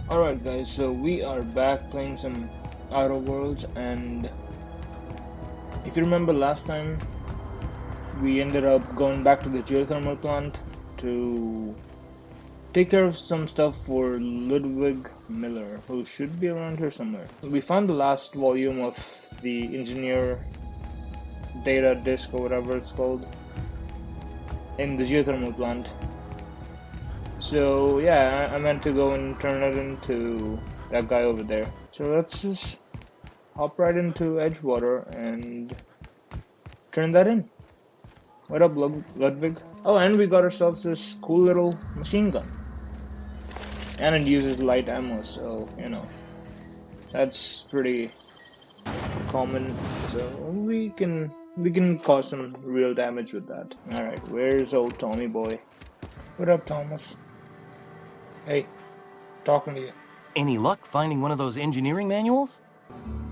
Alright guys, so we are back playing some Outer Worlds, and if you remember last time, we ended up going back to the geothermal plant to take care of some stuff for Ludwig Miller, who should be around here somewhere. We found the last volume of the engineer data disk or whatever it's called in the geothermal plant. So yeah, I meant to go and turn it into that guy over there. So let's just hop right into Edgewater and turn that in. What up, Ludwig? Oh, and we got ourselves this cool little machine gun. And it uses light ammo, so, you know, that's pretty common. So we can cause some real damage with that. Alright, where's old Tommy boy? What up, Thomas? Hey, talking to you. Any luck finding one of those engineering manuals?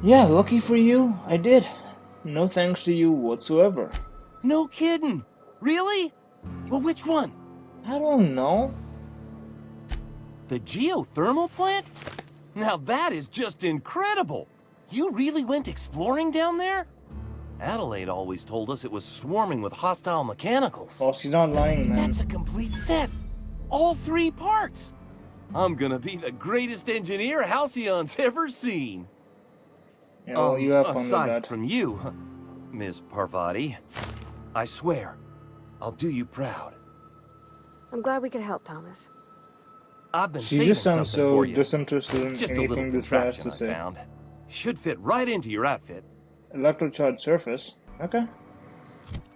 Yeah, lucky for you, I did. No thanks to you whatsoever. No kidding. Really? Well, which one? I don't know. The geothermal plant? Now that is just incredible. You really went exploring down there? Adelaide always told us it was swarming with hostile mechanicals. Well, she's not lying, man. That's a complete set. All 3 parts. I'm gonna be the greatest engineer Halcyon's ever seen. Yeah, well, you have fun with aside that. from you, Miss Parvati, I swear, I'll do you proud. I'm glad we could help, Thomas. I've been She saving just sounds something so for you. disinterested in Just a little anything this guy has contraption to say. I found. Should fit right into your outfit. Electrocharged surface? Okay.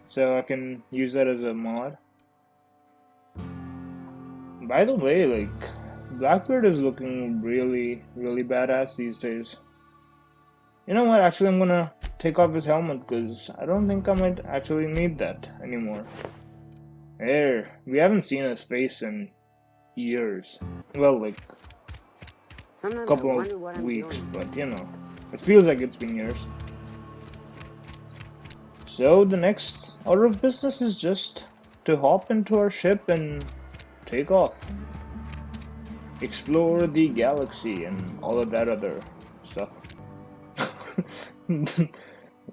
So I can use that as a mod. By the way, like, Blackbeard is looking really badass these days. You know what, actually I'm gonna take off his helmet because I don't think I might actually need that anymore. There, we haven't seen his face in years. Well, like, a couple of weeks, but you know, it feels like it's been years. So the next order of business is just to hop into our ship and take off. Explore the galaxy and all of that other stuff.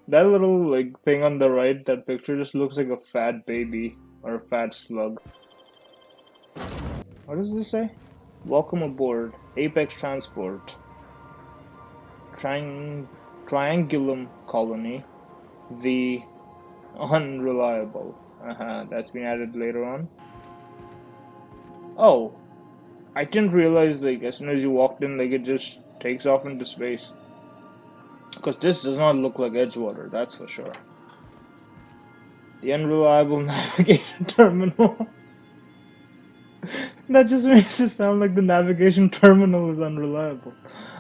That little like thing on the right, that picture just looks like a fat baby or a fat slug. What does this say? Welcome aboard Apex Transport. Triangulum Colony. The Unreliable. That's been added later on. Oh, I didn't realize, like, as soon as you walked in, like, it just takes off into space. Because this does not look like Edgewater, that's for sure. The Unreliable Navigation Terminal. That just makes it sound like the navigation terminal is unreliable.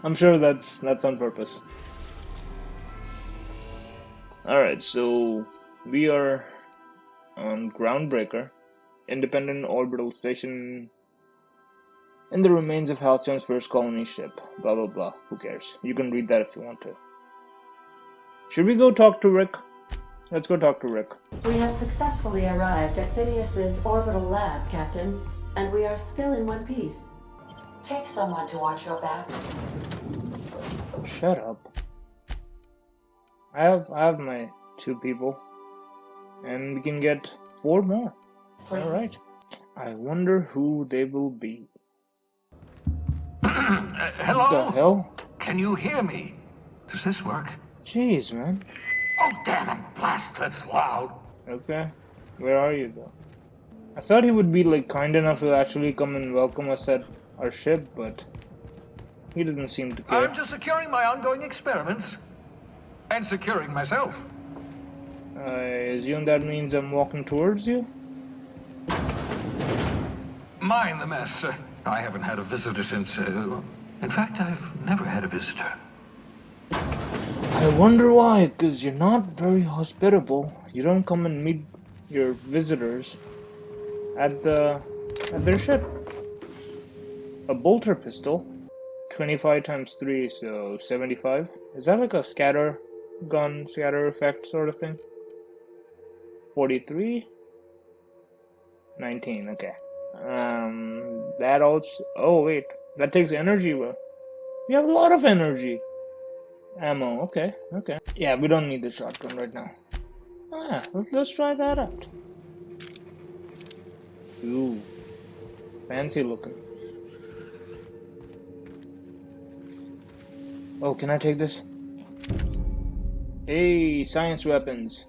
I'm sure that's on purpose. Alright, so we are on Groundbreaker, independent orbital station in the remains of Halcyon's first colony ship. Blah blah blah. Who cares? You can read that if you want to. Should we go talk to Rick? Let's go talk to Rick. We have successfully arrived at Phineas's orbital lab, Captain, and we are still in one piece. Take someone to watch your back. Shut up. I have my 2 people, and we can get 4 more. All right. I wonder who they will be. Hello? The hell? Can you hear me? Does this work? Jeez, man. Oh, damn it, blast, that's loud. Okay. Where are you, though? I thought he would be, like, kind enough to actually come and welcome us at our ship, but he didn't seem to care. I'm just securing my ongoing experiments. And securing myself. I assume that means I'm walking towards you? Mind the mess. I haven't had a visitor since... in fact, I've never had a visitor. I wonder why, because you're not very hospitable. You don't come and meet your visitors at their ship. A bolter pistol, 25 times 3, so 75. Is that like a scatter gun, scatter effect sort of thing? 43, 19. Okay. That also. Oh wait, That takes energy, bro. We have a lot of energy. Ammo, okay, okay. Yeah, we don't need the shotgun right now. Oh yeah, let's try that out. Ooh, fancy looking. Oh, can I take this? Hey, science weapons.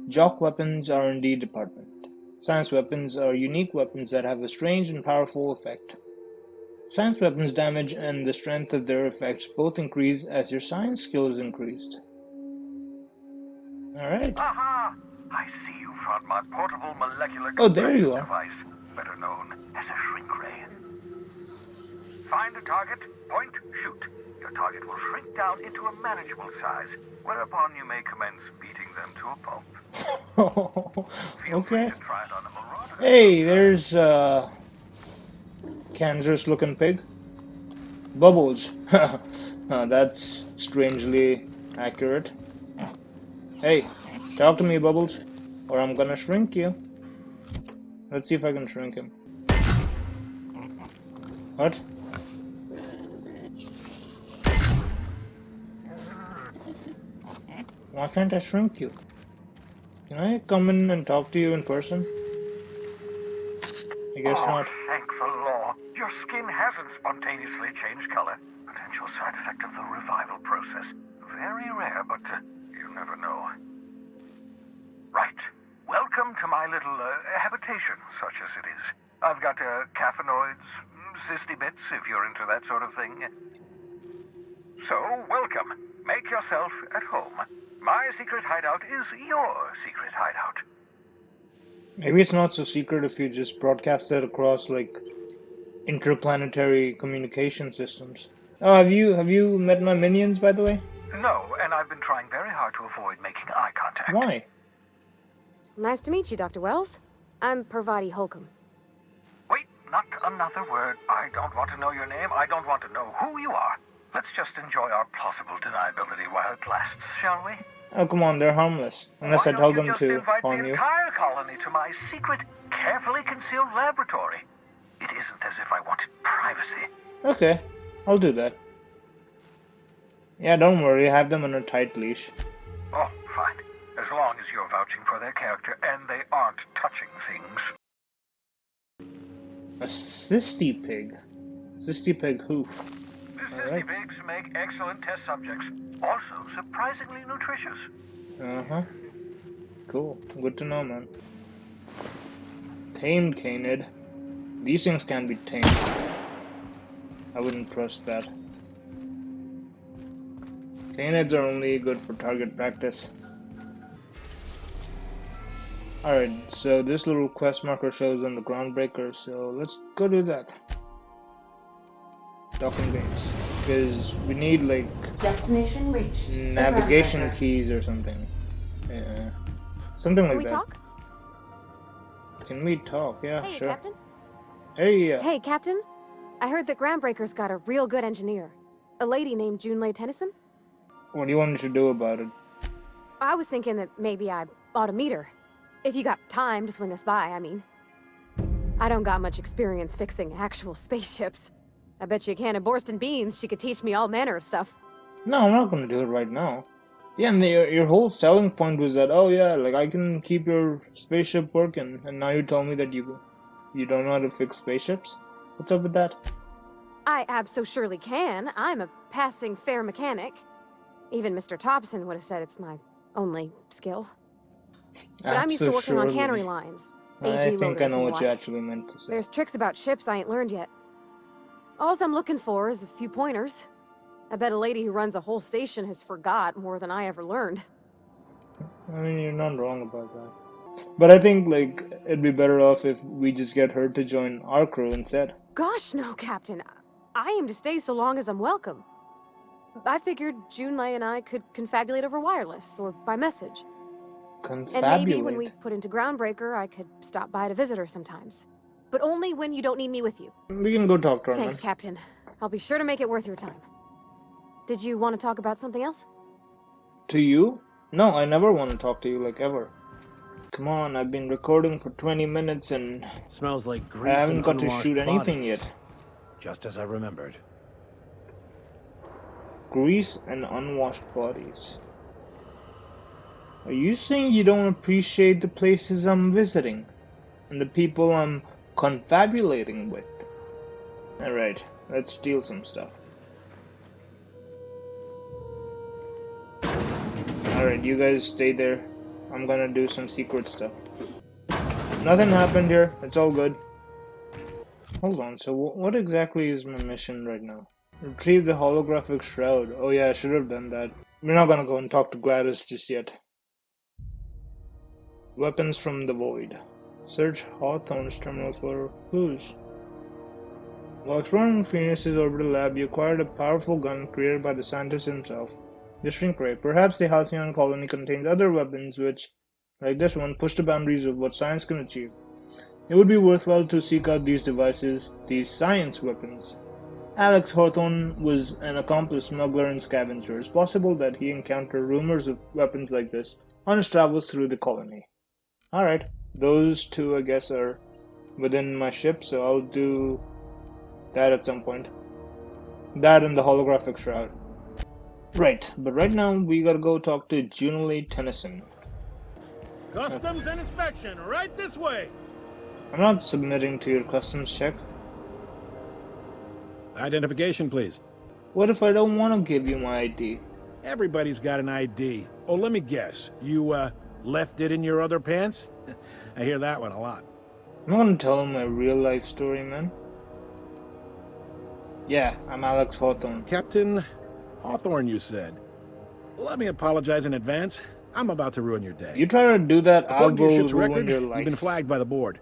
Jock weapons are indeed department. Science weapons are unique weapons that have a strange and powerful effect. Science weapons damage and the strength of their effects both increase as your science skill is increased. Alright. Aha! I see you found my portable molecular Oh, there compression you are. device, better known as a shrink ray. Find a target, point, shoot. Your target will shrink down into a manageable size, whereupon you may commence beating them to a pulp. Feel Okay. free to try it on a marauder. Hey, there's Kansas looking pig. Bubbles. That's strangely accurate. Hey, talk to me, Bubbles, or I'm gonna shrink you. Let's see if I can shrink him. What? Why can't I shrink you? Can I come in and talk to you in person? I guess not. Thank the law. Your skin hasn't spontaneously changed color. Potential side effect of the revival process. Very rare, but you never know. Right. Welcome to my little habitation, such as it is. I've got caffeinoids, cysty bits, if you're into that sort of thing. So, welcome. Make yourself at home. My secret hideout is your secret hideout. Maybe it's not so secret if you just broadcast it across like interplanetary communication systems. Oh, have you met my minions, by the way? No, and I've been trying very hard to avoid making eye contact. Why? Nice to meet you, Dr. Wells. I'm Parvati Holcomb. Wait, not another word. I don't want to know your name. I don't want to know who you are. Let's just enjoy our plausible deniability while it lasts, shall we? Oh, come on, they're harmless. Unless I tell them to invite harm the you. entire colony to my secret, carefully concealed laboratory. It isn't as if I wanted privacy. Okay, I'll do that. Yeah, don't worry, I have them on a tight leash. Oh, fine. As long as you're vouching for their character and they aren't touching things. A cysty pig. Cysty pig hoof. The Alright. cysty pigs make excellent test subjects. Also surprisingly nutritious. Uh-huh. Cool. Good to know, man. Tamed canid. These things can be tamed. I wouldn't trust that. Canids are only good for target practice. Alright, so this little quest marker shows on the groundbreaker, so let's go do that. Docking base. Because we need like Destination reached. The navigation groundbreaker. keys or something. Yeah. Something Can like we that. talk? Can we talk? Yeah, Hey, sure. Captain. Hey, Hey, Captain. I heard that Groundbreaker's got a real good engineer. A lady named Junlei Tennyson. what do you want me to do about it? I was thinking that maybe I ought to meet her. If you got time to swing us by, I mean. I don't got much experience fixing actual spaceships. I bet you a can of Borston beans she could teach me all manner of stuff. No, I'm not gonna do it right now. Yeah, and your whole selling point was that, oh yeah, like I can keep your spaceship working, and now you tell me that you don't know how to fix spaceships? What's up with that? I abso-surely can. I'm a passing fair mechanic. Even Mr. Thompson would have said it's my only skill. But I'm used to working on cannery lines. I AG think I loaders know and what you what. actually meant to say. There's tricks about ships I ain't learned yet. All I'm looking for is a few pointers. I bet a lady who runs a whole station has forgot more than I ever learned. I mean, you're not wrong about that. But I think, like, it'd be better off if we just get her to join our crew instead. Gosh, no, Captain. I aim to stay so long as I'm welcome. I figured Junlei and I could confabulate over wireless or by message. And maybe when we Confabulate. put into Groundbreaker, I could stop by to visit her sometimes. But only when you don't need me with you. We can go talk to her, Thanks, man. Captain. I'll be sure to make it worth your time. Did you want to talk about something else? To you? No, I never want to talk to you, like, ever. Come on, I've been recording for 20 minutes and Smells like I grease haven't and got to unwashed shoot anything bodies. yet. just as I remembered. Grease and unwashed bodies. Are you saying you don't appreciate the places I'm visiting? And the people I'm confabulating with? Alright, let's steal some stuff. Alright, you guys stay there. I'm gonna do some secret stuff. Nothing happened here, it's all good. Hold on, so what exactly is my mission right now? Retrieve the holographic shroud. Oh yeah, I should have done that. We're not gonna go and talk to Gladys just yet. Weapons from the void. Search Hawthorne's terminal for clues. While exploring Phoenix's orbital lab, you acquired a powerful gun created by the scientist himself. The shrink ray. Perhaps the Halcyon colony contains other weapons which, like this one, push the boundaries of what science can achieve. It would be worthwhile to seek out these devices, these science weapons. Alex Hawthorne was an accomplished smuggler and scavenger. It's possible that he encountered rumors of weapons like this on his travels through the colony. Alright, those two I guess are within my ship, so I'll do that at some point. That and the holographic shroud. Right, but right now we gotta go talk to Junalee Tennyson. Customs and inspection, right this way. I'm not submitting to your customs check. Identification, please. What if I don't want to give you my ID? Everybody's got an ID. Oh, let me guess. You, left it in your other pants? I hear that one a lot. I'm not gonna tell him my real life story, man. Yeah, I'm Alex Hawthorne. Captain Hawthorne, you said. Let me apologize in advance. I'm about to ruin your day. You try to do that, I'll According to your go ship's ruin record, your life. you've been flagged by the board.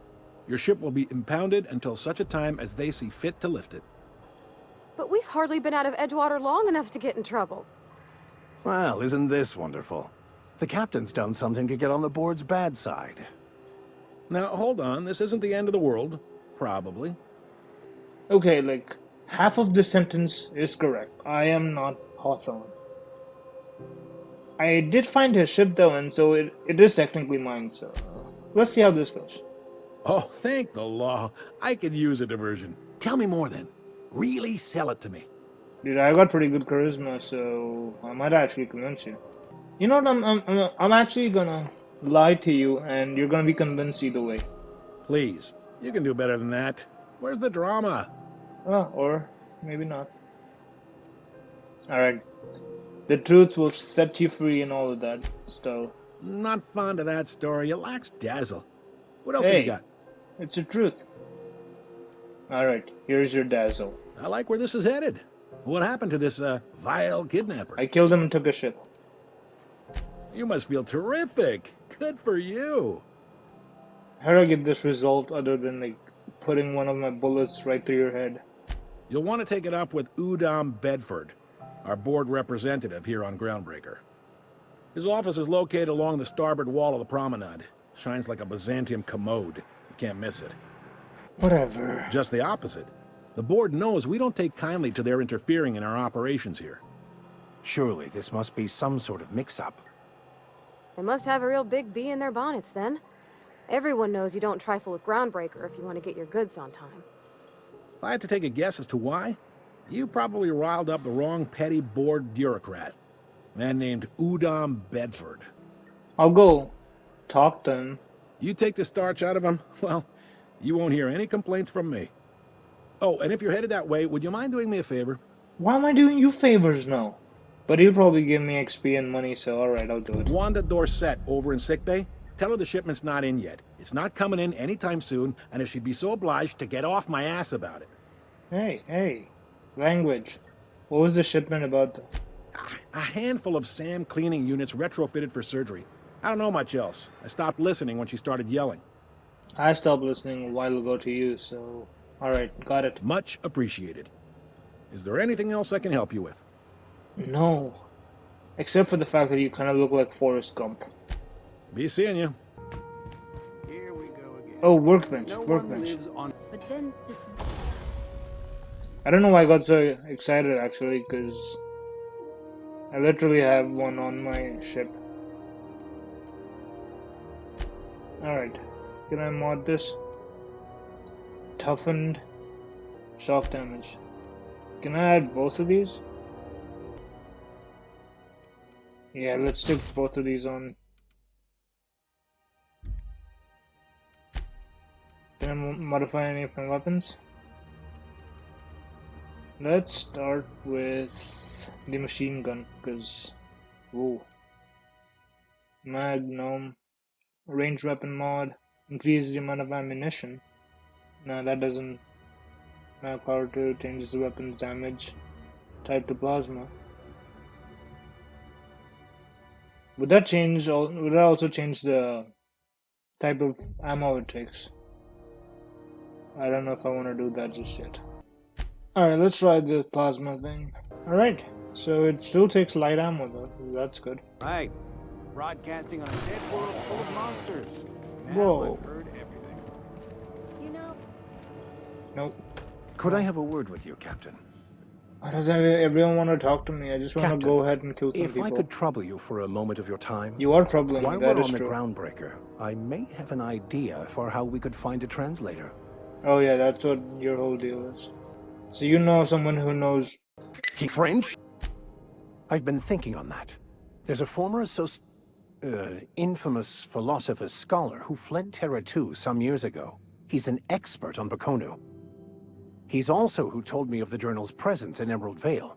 Your ship will be impounded until such a time as they see fit to lift it. But we've hardly been out of Edgewater long enough to get in trouble. Well, isn't this wonderful? The captain's done something to get on the board's bad side. Now, hold on. This isn't the end of the world. Probably. Okay, like, half of the sentence is correct. I am not Hawthorne. I did find his ship though, and so it is technically mine, so let's see how this goes. Oh, thank the law. I could use a diversion. Tell me more then. Really sell it to me. Dude, I got pretty good charisma, so I might actually convince you. You know what, I'm actually gonna lie to you, and you're gonna be convinced either way. Please. You can do better than that. Where's the drama? Or maybe not. Alright. The truth will set you free and all of that stuff. Not fond of that story. It lacks dazzle. What else Hey, have you got? It's the truth. Alright, here's your dazzle. I like where this is headed. What happened to this, vile kidnapper? I killed him and took a ship. You must feel terrific. Good for you. How do I get this resolved other than, like, putting one of my bullets right through your head? You'll want to take it up with Udom Bedford, our board representative here on Groundbreaker. His office is located along the starboard wall of the promenade. Shines like a Byzantium commode. You can't miss it. Whatever. Just the opposite. The board knows we don't take kindly to their interfering in our operations here. Surely this must be some sort of mix-up. They must have a real big bee in their bonnets then. Everyone knows you don't trifle with Groundbreaker if you want to get your goods on time. If I had to take a guess as to why, you probably riled up the wrong petty board bureaucrat. A man named Udom Bedford. I'll go talk to him. You take the starch out of him, well, you won't hear any complaints from me. Oh, and if you're headed that way, would you mind doing me a favor? Why am I doing you favors now? But he'll probably give me XP and money, so alright, I'll do it. Wanda Dorset over in sickbay. Tell her the shipment's not in yet. It's not coming in anytime soon, and if she'd be so obliged to get off my ass about it. Hey. Language. What was the shipment about? A handful of SAM cleaning units retrofitted for surgery. I don't know much else. I stopped listening when she started yelling. I stopped listening a while ago to you, so... Alright, got it. Much appreciated. Is there anything else I can help you with? No. Except for the fact that you kind of look like Forrest Gump. Be seeing you. Here we go again. Oh, workbench, No one workbench. lives on... But then this... I don't know why I got so excited, actually, because... I literally have one on my ship. Alright. Can I mod this? Toughened. shock damage. Can I add both of these? Yeah, let's stick both of these on. Can I modify any of my weapons? Let's start with the machine gun, because, whoa. Magnum, range weapon mod, increase the amount of ammunition. No, that doesn't. Mag power 2 changes the weapon's damage type to plasma. Would that change? Would that also change the type of ammo it takes? I don't know if I want to do that just yet. Alright, let's try the plasma thing. Alright, so it still takes light ammo though. That's good. Right. Broadcasting on a dead world full of monsters. Now Whoa. I've heard everything. You know, Nope. Could I have a word with you, Captain? Why does everyone want to talk to me? I just want to Captain, go ahead and kill some If people. I could trouble you for a moment of your time. You are troubling me, While that we're is on the true. Groundbreaker, I may have an idea for how we could find a translator. Oh yeah, that's what your whole deal is. So you know someone who knows... French? I've been thinking on that. There's a former infamous philosopher scholar who fled Terra 2 some years ago. He's an expert on Bakonu. He's also who told me of the journal's presence in Emerald Vale.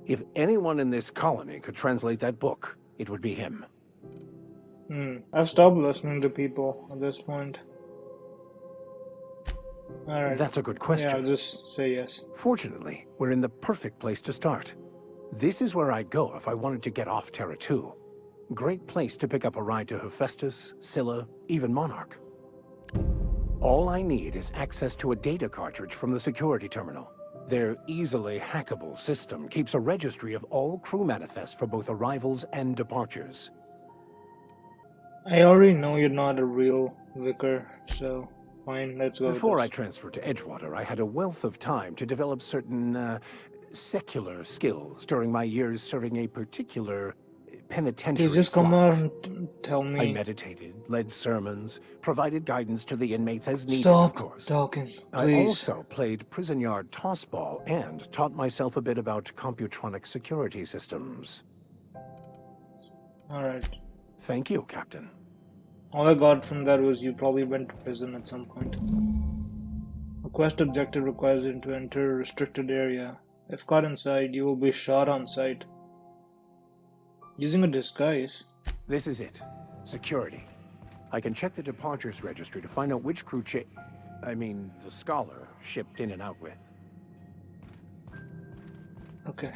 If anyone in this colony could translate that book, it would be him. I've stopped listening to people at this point. Alright. That's a good question. Yeah, I'll just say yes. Fortunately, we're in the perfect place to start. This is where I'd go if I wanted to get off Terra 2. Great place to pick up a ride to Hephaestus, Scylla, even Monarch. All I need is access to a data cartridge from the security terminal. Their easily hackable system keeps a registry of all crew manifests for both arrivals and departures. I already know you're not a real vicar, so fine, let's go Before I with this. transferred to Edgewater, I had a wealth of time to develop certain, secular skills during my years serving a particular penitentiary Dude, just come flock. out and tell me. I meditated, led sermons, provided guidance to the inmates as needed, Stop of course. talking, I please. also played prison yard tossball and taught myself a bit about computronic security systems. Alright. Thank you, Captain. All I got from that was you probably went to prison at some point. A quest objective requires you to enter a restricted area. If caught inside, you will be shot on sight. Using a disguise. This is it. Security. I can check the departures registry to find out which crew the scholar shipped in and out with. Okay.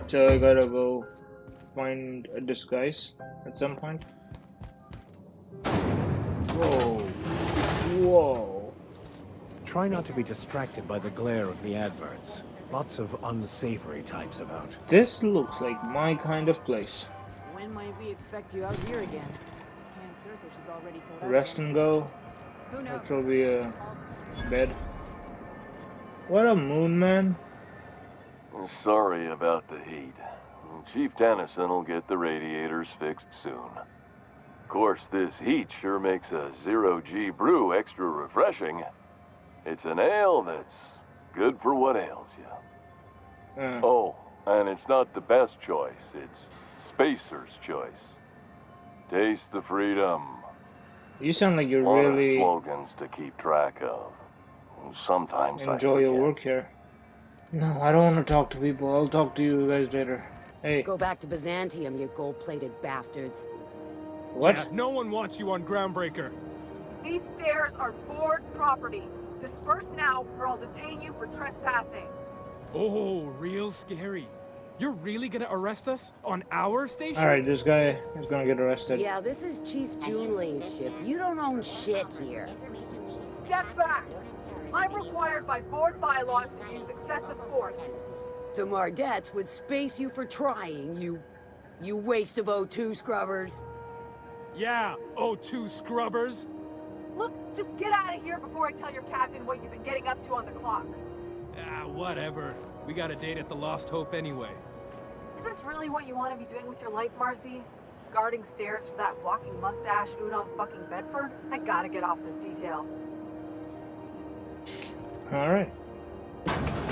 So I gotta go find a disguise at some point. Whoa. Whoa. Try not to be distracted by the glare of the adverts. Lots of unsavory types about. This looks like my kind of place. When might we expect you out here again? Canned surfish is already sold out. Rest and go. who knows? Which will be a bed. What a moon, man. Sorry about the heat. Chief Tennyson will get the radiators fixed soon. Of course, this heat sure makes a zero-G brew extra refreshing. It's an ale that's good for what ails you. Oh, and it's not the best choice. It's Spacer's choice. Taste the freedom. You sound like you're Lot of really slogans to keep track of. Sometimes enjoy I your forget. work here. No, I don't want to talk to people. I'll talk to you guys later. Hey, Go back to Byzantium, you gold-plated bastards. what? Yeah, no one wants you on Groundbreaker. These stairs are board property. Disperse now, or I'll detain you for trespassing. Oh, real scary. You're really gonna arrest us on our station? Alright, this guy is gonna get arrested. Yeah, this is Chief Junling's ship. You don't own shit here. Step back. I'm required by board bylaws to use excessive force. The Mardettes would space you for trying, you waste of O2 scrubbers. Yeah, O2 scrubbers. Look, just get out of here before I tell your captain what you've been getting up to on the clock. Ah, whatever. We got a date at the Lost Hope anyway. Is this really what you want to be doing with your life, Marcy? Guarding stairs for that walking mustache Udon fucking Bedford? I gotta get off this detail. Alright.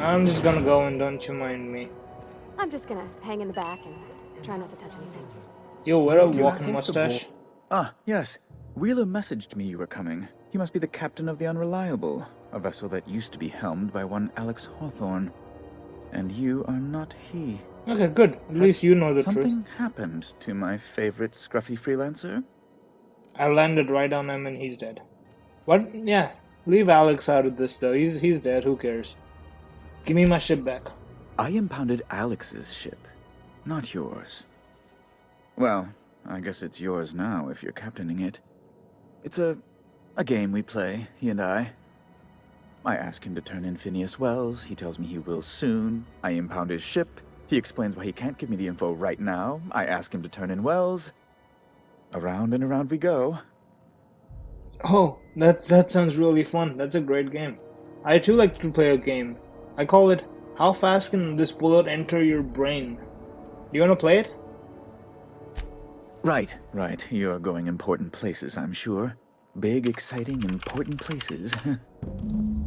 I'm just gonna go and don't you mind me. I'm just gonna hang in the back and try not to touch anything. Yo, what a Do you walking think the boy- mustache. Ah, yes. Wheeler messaged me you were coming. He must be the captain of the Unreliable, a vessel that used to be helmed by one Alex Hawthorne. And you are not he. Okay, good. At least you know the Something truth. happened to my favorite scruffy freelancer? I landed right on him and he's dead. What? Yeah. Leave Alex out of this though. He's dead. Who cares? Give me my ship back. I impounded Alex's ship, not yours. Well, I guess it's yours now if you're captaining it. It's a game we play, he and I. I ask him to turn in Phineas Wells. He tells me he will soon. I impound his ship. He explains why he can't give me the info right now. I ask him to turn in Wells. Around and around we go. Oh, that sounds really fun. That's a great game. I too like to play a game. I call it How Fast Can This Bullet Enter Your Brain? Do you want to play it? Right. You're going important places, I'm sure. Big, exciting, important places.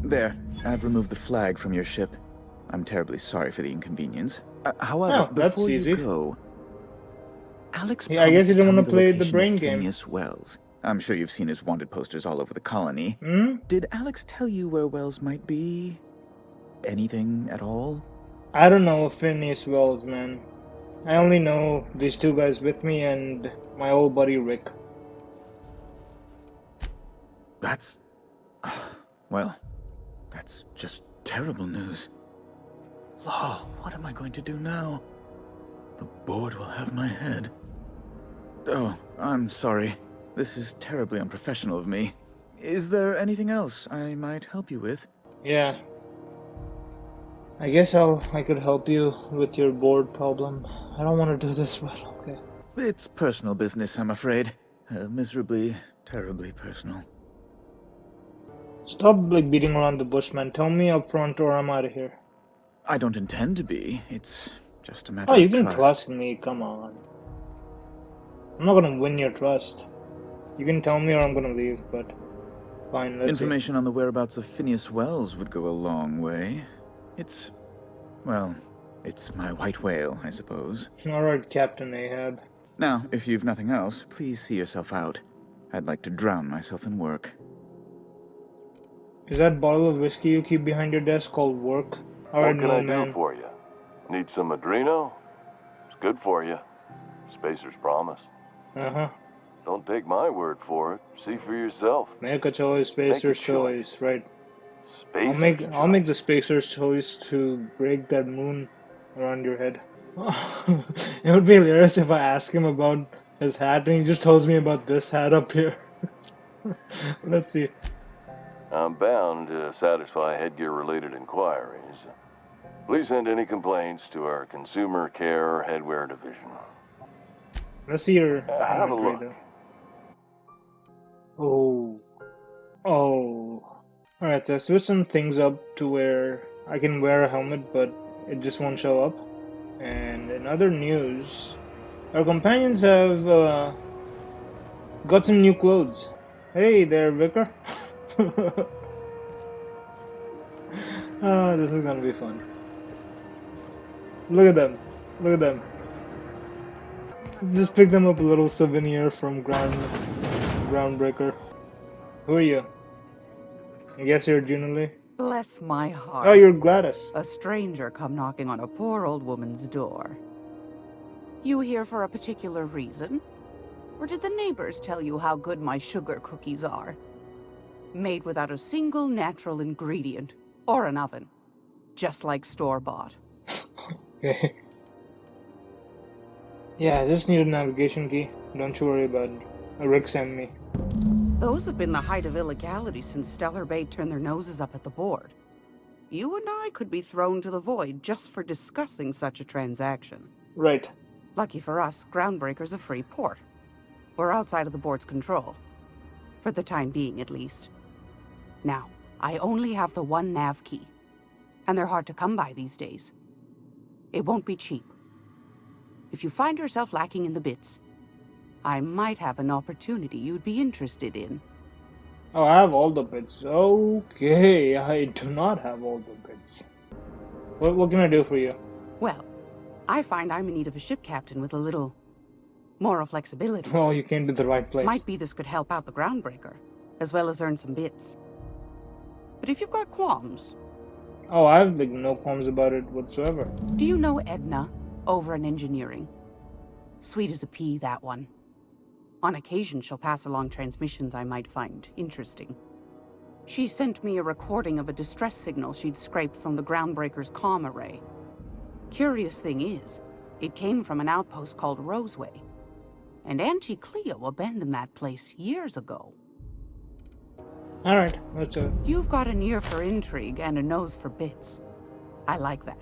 There, I've removed the flag from your ship. I'm terribly sorry for the inconvenience. However, that's before easy. you go, Alex Yeah, I guess you promised didn't to want to tell me play the the location brain of game. Phineas Wells. I'm sure you've seen his wanted posters all over the colony. Hmm? Did Alex tell you where Wells might be? Anything at all? I don't know Phineas Wells, man. I only know these two guys with me and my old buddy Rick. That's... well, that's just terrible news. Law, what am I going to do now? The board will have my head. Oh, I'm sorry. This is terribly unprofessional of me. Is there anything else I might help you with? Yeah. I guess I could help you with your board problem. I don't want to do this, but okay. It's personal business, I'm afraid. Miserably, terribly personal. Stop beating around the bush, man. Tell me up front or I'm out of here. I don't intend to be. It's just a matter Oh, of you can trust. trust me. Come on. I'm not gonna win your trust. You can tell me or I'm gonna leave, but fine, let's Information on the whereabouts of Phineas Wells would go a long way. It's my white whale, I suppose. see. Alright, Captain Ahab. Now, if you've nothing else, please see yourself out. I'd like to drown myself in work. Is that bottle of whiskey you keep behind your desk called work? Alright, What can no I man. do for you? Need some Adreno? It's good for you. Spacer's promise. Uh-huh. Don't take my word for it. See for yourself. Make a choice, Spacer's choice. Right. Spacer's I'll make the Spacer's choice to break that moon around your head. It would be hilarious if I ask him about his hat and he just tells me about this hat up here. Let's see. I'm bound to satisfy headgear-related inquiries. Please send any complaints to our Consumer Care Headwear Division. Let's see your Have a inventory, look. though. Oh. Alright, so I switched some things up to where I can wear a helmet, but it just won't show up. And in other news, our companions have got some new clothes. Hey there, Vicar. This is gonna be fun. Look at them. Look at them. Just pick them up a little souvenir from Groundbreaker. Who are you? I guess you're Junalee? Bless my heart. Oh, you're Gladys. A stranger come knocking on a poor old woman's door. You here for a particular reason? Or did the neighbors tell you how good my sugar cookies are? Made without a single natural ingredient, or an oven. Just like store-bought. Okay. Yeah, I just need a navigation key. Don't you worry about it. Rick sent me. Those have been the height of illegality since Stellar Bay turned their noses up at the board. You and I could be thrown to the void just for discussing such a transaction. Right. Lucky for us, Groundbreaker's a free port. We're outside of the board's control. For the time being, at least. Now, I only have the one nav key. And they're hard to come by these days. It won't be cheap. If you find yourself lacking in the bits, I might have an opportunity you'd be interested in. Oh, I have all the bits. Okay, I do not have all the bits. What can I do for you? Well, I find I'm in need of a ship captain with a little moral flexibility. Oh, you came to the right place. Might be this could help out the Groundbreaker, as well as earn some bits. But if you've got qualms... Oh, I have like no qualms about it whatsoever. Do you know Edna, over in engineering? Sweet as a pea, that one. On occasion, she'll pass along transmissions I might find interesting. She sent me a recording of a distress signal she'd scraped from the Groundbreaker's comm array. Curious thing is, it came from an outpost called Roseway. And Auntie Cleo abandoned that place years ago. Alright, let's do it. You've got an ear for intrigue and a nose for bits. I like that.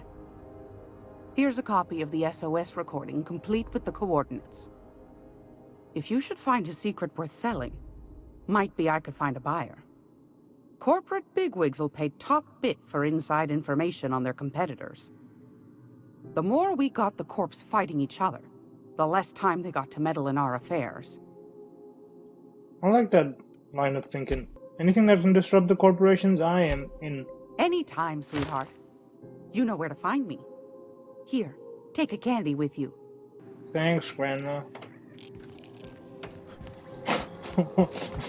Here's a copy of the SOS recording, complete with the coordinates. If you should find a secret worth selling, might be I could find a buyer. Corporate bigwigs will pay top bit for inside information on their competitors. The more we got the corps fighting each other, the less time they got to meddle in our affairs. I like that line of thinking. Anything that can disrupt the corporations, I am in. Anytime, sweetheart. You know where to find me. Here, take a candy with you. Thanks, Grandma.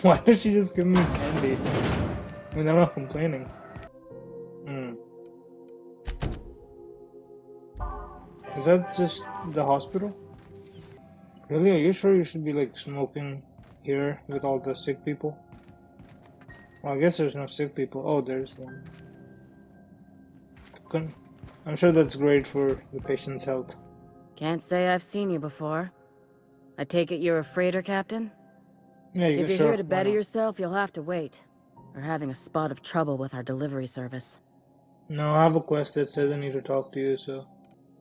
Why did she just give me candy? I mean, I'm not complaining. Is that just the hospital? Really? Are you sure you should be like smoking here with all the sick people? Well, I guess there's no sick people. Oh, there's one. I'm sure that's great for the patient's health. Can't say I've seen you before. I take it you're a freighter captain? Yeah, If you're sure. here to better yourself, you'll have to wait. We're having a spot of trouble with our delivery service. No, I have a quest that says I need to talk to you, so...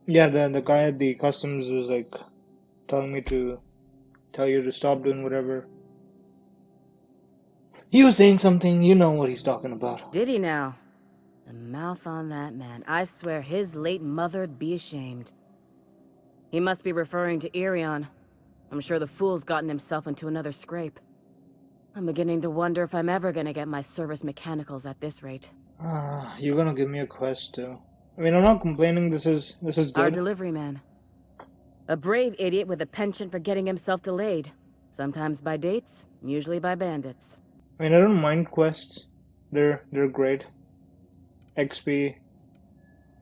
Yeah, the guy at the customs was like telling me to tell you to stop doing whatever. He was saying something, you know what he's talking about. Did he now? The mouth on that man. I swear his late mother'd be ashamed. He must be referring to Irion. I'm sure the fool's gotten himself into another scrape. I'm beginning to wonder if I'm ever gonna get my service mechanicals at this rate. You're gonna give me a quest too. I mean, I'm not complaining, this is good. Our delivery man. A brave idiot with a penchant for getting himself delayed. Sometimes by dates, usually by bandits. I mean, I don't mind quests. They're great. XP,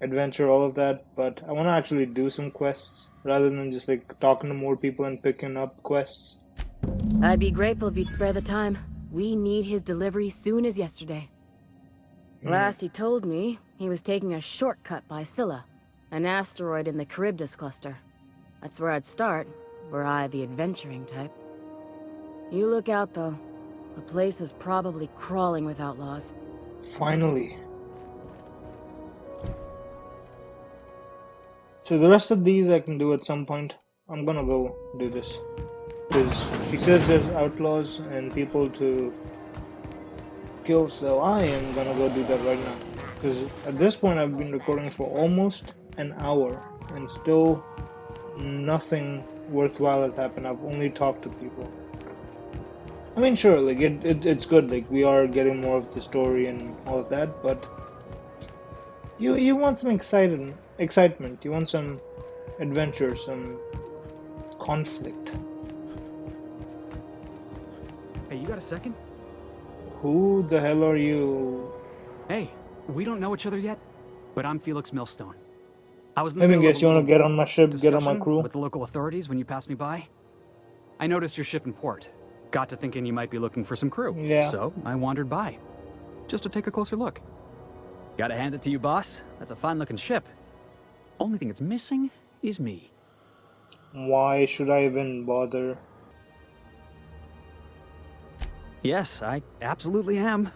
adventure, all of that, but I want to actually do some quests rather than just like talking to more people and picking up quests. I'd be grateful if you'd spare the time. We need his delivery soon as yesterday. Last he told me, he was taking a shortcut by Scylla, an asteroid in the Charybdis cluster. That's where I'd start, were I the adventuring type. You look out though. The place is probably crawling with outlaws. Finally. So the rest of these I can do at some point. I'm gonna go do this. Because she says there's outlaws and people to kill, so I am gonna go do that right now. Because at this point I've been recording for almost an hour and still nothing worthwhile has happened. I've only talked to people. I mean, sure, like it's good, like we are getting more of the story and all of that, but you want some excitement, you want some adventure, some conflict. Hey, you got a second? Who the hell are you? Hey, we don't know each other yet, but I'm Felix Millstone. I was in Let me middle guess, of you a want to little get on my ship, get on my discussion crew? with the local authorities when you passed me by. I noticed your ship in port. Got to thinking you might be looking for some crew. Yeah. So I wandered by, just to take a closer look. Gotta hand it to you, boss. That's a fine-looking ship. Only thing it's missing is me. Why should I even bother? Yes, I absolutely am.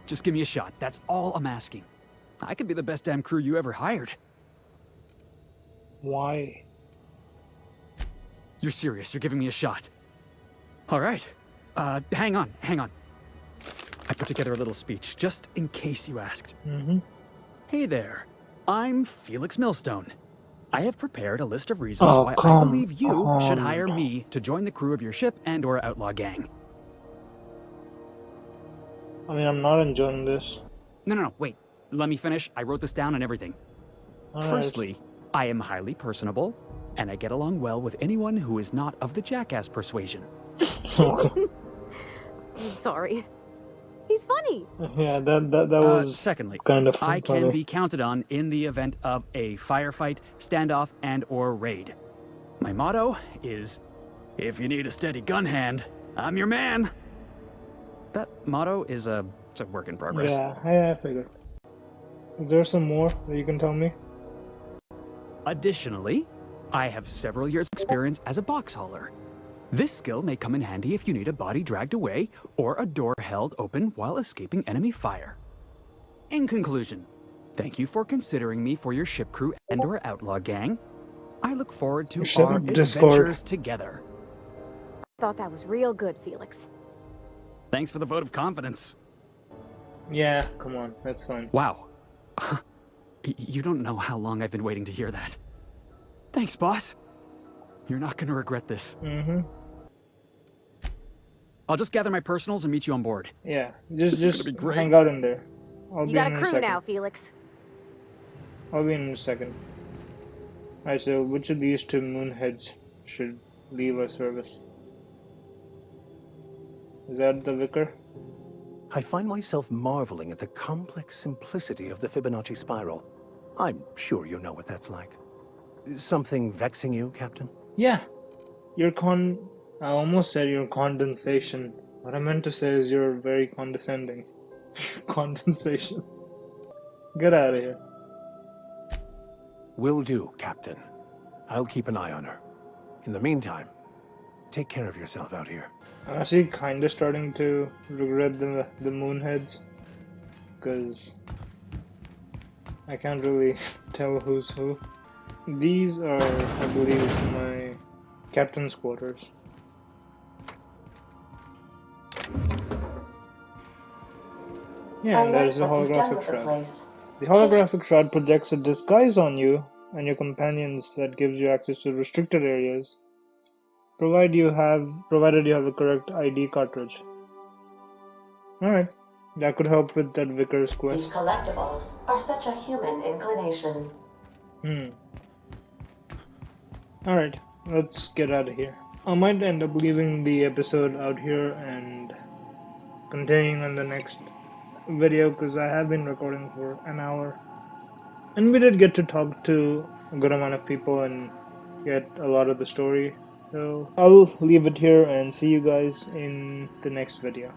Just give me a shot. That's all I'm asking. I could be the best damn crew you ever hired. Why? You're serious. You're giving me a shot. All right. Hang on. I put together a little speech, just in case you asked. Hey there. I'm Felix Millstone. I have prepared a list of reasons why I believe you should hire me to join the crew of your ship and/or outlaw gang. I mean, I'm not enjoying this. No, wait. Let me finish. I wrote this down and everything. Firstly, I am highly personable, and I get along well with anyone who is not of the jackass persuasion. I'm sorry. He's funny. Yeah, that was secondly, kind of I can funny. be counted on in the event of a firefight, standoff, and/or raid. My motto is, if you need a steady gun hand, I'm your man. That motto is it's a work in progress. Yeah, I figured. Is there some more that you can tell me? Additionally, I have several years' experience as a box hauler. This skill may come in handy if you need a body dragged away or a door held open while escaping enemy fire. In conclusion, thank you for considering me for your ship crew and/or outlaw gang. I look forward to our adventures together. Thought that was real good, Felix. Thanks for the vote of confidence. Yeah, come on, that's fine. Wow. You don't know how long I've been waiting to hear that. Thanks, boss. You're not gonna regret this. Mm-hmm. I'll just gather my personals and meet you on board. Yeah, just hang out in there. You got a crew now, Felix. I'll be in a second. Alright, so which of these two moonheads should leave our service? Is that the vicar? I find myself marveling at the complex simplicity of the Fibonacci spiral. I'm sure you know what that's like. Something vexing you, Captain? Yeah. I almost said your condensation. What I meant to say is you're very condescending. Condensation. Get out of here. Will do, Captain. I'll keep an eye on her. In the meantime, take care of yourself out here. I'm actually kinda starting to regret the moonheads. Because I can't really tell who's who. These are, I believe, my captain's quarters. Yeah, and there's a holographic shroud. The holographic shroud projects a disguise on you and your companions that gives you access to restricted areas, provided you have a correct ID cartridge. Alright, that could help with that vicar's quest. These collectibles are such a human inclination. Alright, let's get out of here. I might end up leaving the episode out here and continuing on the next video because I have been recording for an hour. And we did get to talk to a good amount of people and get a lot of the story. So I'll leave it here and see you guys in the next video.